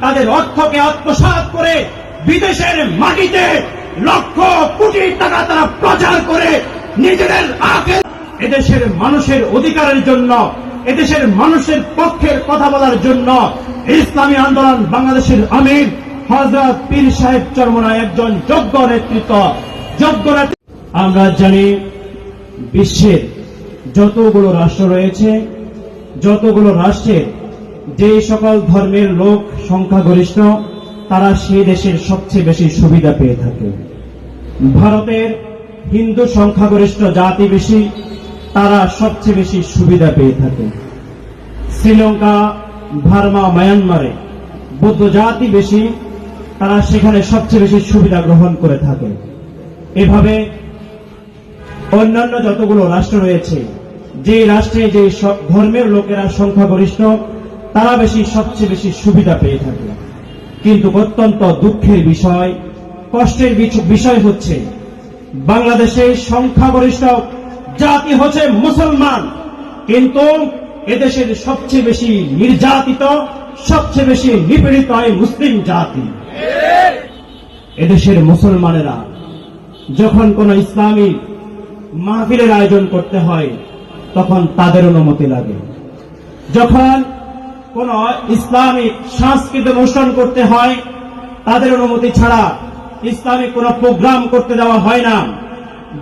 তাদের অর্থকে আত্মসাৎ করে বিদেশের মাটিতে লক্ষ কোটি টাকা তারা প্রচার করে নিজেদের এদেশের মানুষের অধিকারের জন্য, এদেশের মানুষের পক্ষের কথা বলার জন্য ইসলামী আন্দোলন বাংলাদেশের আমির হযরত পীর সাহেব চরমনায় একজন যোগ্য নেতৃত্ব। আমরা জানি বিশ্বের যতগুলো রাষ্ট্র রয়েছে, যতগুলো রাষ্ট্রের যে সকল ধর্মের লোক সংখ্যাগরিষ্ঠ, তারা সেই দেশের সবচেয়ে বেশি সুবিধা পেয়ে থাকে। ভারতের হিন্দু সংখ্যাগরিষ্ঠ জাতি বেশি, তারা সবচেয়ে বেশি সুবিধা পেয়ে থাকে। শ্রীলঙ্কা, বার্মা, মায়ানমারে বৌদ্ধ জাতি বেশি, তারা সেখানে সবচেয়ে বেশি সুবিধা গ্রহণ করে থাকে। এভাবে অন্যান্য যতগুলো রাষ্ট্র রয়েছে, যে রাষ্ট্রে যে ধর্মের লোকেরা সংখ্যাগরিষ্ঠ, তারা সবচেয়ে বেশি সুবিধা পেয়ে থাকে। কিন্তু অত্যন্ত দুঃখের বিষয়, কষ্টের বিষয় হচ্ছে বাংলাদেশের সংখ্যাগরিষ্ঠ জাতি হচ্ছে মুসলমান, কিন্তু এদেশের সবচেয়ে বেশি নির্যাতিত, সবচেয়ে বেশি নিপীড়িত হয় মুসলিম জাতি। এদেশের মুসলমানেরা যখন কোন ইসলামী মাহফিলের আয়োজন করতে হয়, তখন তাদের অনুমতি লাগে। যখন কোন ইসলামিক সাংস্কৃতিক অনুষ্ঠান করতে হয়, তাদের অনুমতি ছাড়া ইসলামিক কোন প্রোগ্রাম করতে দেওয়া হয় না।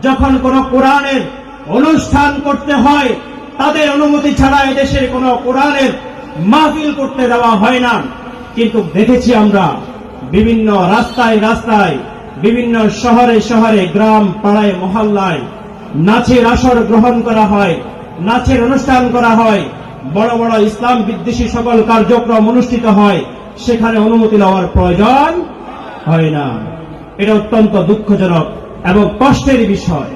যখন কোন কোরআনের অনুষ্ঠান করতে হয়, তাদের অনুমতি ছাড়া এদেশের কোন কোরআনের মাহফিল করতে দেওয়া হয় না। কিন্তু দেখেছি আমরা বিভিন্ন রাস্তায় রাস্তায়, বিভিন্ন শহরে শহরে, গ্রাম পাড়ায়, মহল্লায় নাচের আসর গ্রহণ করা হয়, নাচের অনুষ্ঠান করা হয়, বড় বড় ইসলাম বিদ্বেষী সকল কার্যক্রম অনুষ্ঠিত হয়, সেখানে অনুমতি নেওয়ার প্রয়োজন হয় না। এটা অত্যন্ত দুঃখজনক এবং কষ্টের বিষয়।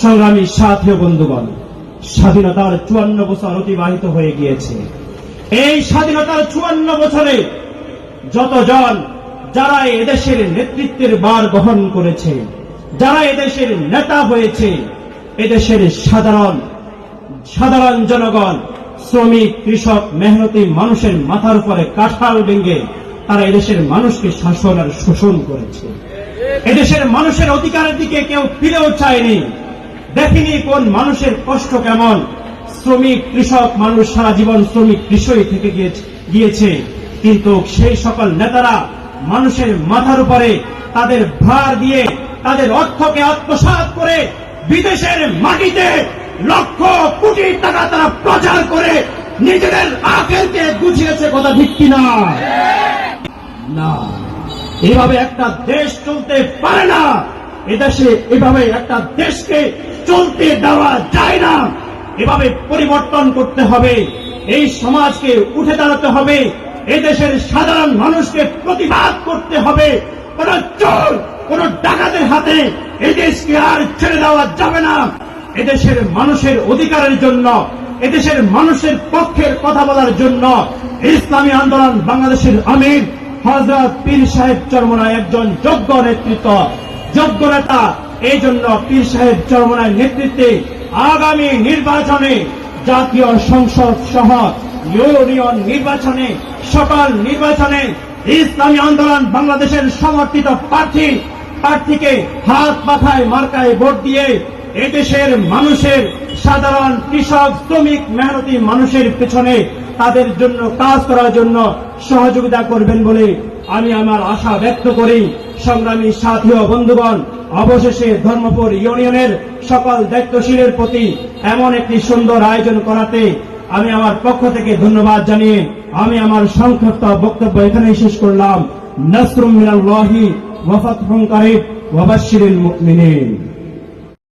সংগ্রামী সাথী ও বন্ধুগণ, স্বাধীনতার 54 বছর অতিবাহিত হয়ে গিয়েছে। এই স্বাধীনতার 54 বছরে যতজন যারা এদেশের নেতৃত্বের ভার বহন করেছে, যারা এদেশের নেতা হয়েছে, এদেশের সাধারণ জনগণ, শ্রমিক, কৃষক, মেহনতি মানুষের মাথার উপরে কাঁঠাল ভেঙে তারা এদেশের মানুষকে শাসন আর শোষণ করেছে। এদেশের মানুষের অধিকারের দিকে কেউ ফিরেও চায়নি, দেখেনি কোন মানুষের কষ্ট কেমন। শ্রমিক, কৃষক মানুষ সারা জীবন শ্রমিক, কৃষক থেকে গিয়েছে, কিন্তু সেই সকল নেতারা মানুষের মাথার উপরে তাদের ভার দিয়ে, তাদের অর্থকে আত্মসাৎ করে বিদেশের মাটিতে লক্ষ কোটি টাকা তারা প্রচার করে নিজেদের আখেরকে গুছিয়েছে। কথা ঠিক কিনা? না, এভাবে একটা দেশ চলতে পারে না। এদেশে এভাবে একটা দেশকে চলতে দেওয়া যায় না। এভাবে পরিবর্তন করতে হবে, এই সমাজকে উঠে দাঁড়াতে হবে, এদেশের সাধারণ মানুষকে প্রতিবাদ করতে হবে। কোন চোর, কোন ডাকাতের হাতে এই দেশকে আর ছেড়ে দেওয়া যাবে না। এদেশের মানুষের অধিকারের জন্য, এদেশের মানুষের পক্ষের কথা বলার জন্য ইসলামী আন্দোলন বাংলাদেশের আমির হযরত পীর সাহেব চরমনায় একজন যোগ্য নেতৃত্ব, যোগ্য নেতা। এই জন্য পীর সাহেব চরমনায় নেতৃত্বে আগামী নির্বাচনে, জাতীয় সংসদ সহ ইউনিয়ন নির্বাচনে, সকল নির্বাচনে ইসলামী আন্দোলন বাংলাদেশের সমর্থিত প্রার্থীকে হাত মাথায় মার্কায় ভোট দিয়ে এদেশের মানুষের, সাধারণ কৃষক, শ্রমিক, মেহনতি মানুষের পেছনে তাদের জন্য কাজ করার জন্য সহযোগিতা করবেন বলে আমি আমার আশা ব্যক্ত করি। সংগ্রামী সাথী ও বন্ধুগণ, অবশেষে ধর্মপুর ইউনিয়নের সকল দায়িত্বশীলের প্রতি এমন একটি সুন্দর আয়োজন করাতে আমি আমার পক্ষ থেকে ধন্যবাদ জানিয়ে আমি আমার সংক্ষিপ্ত বক্তব্য এখানেই শেষ করলাম। নাসরুম মিনাল্লাহি ওয়া ফাতহুন কারীব ওয়া বাশশিরিল মুমিনিন।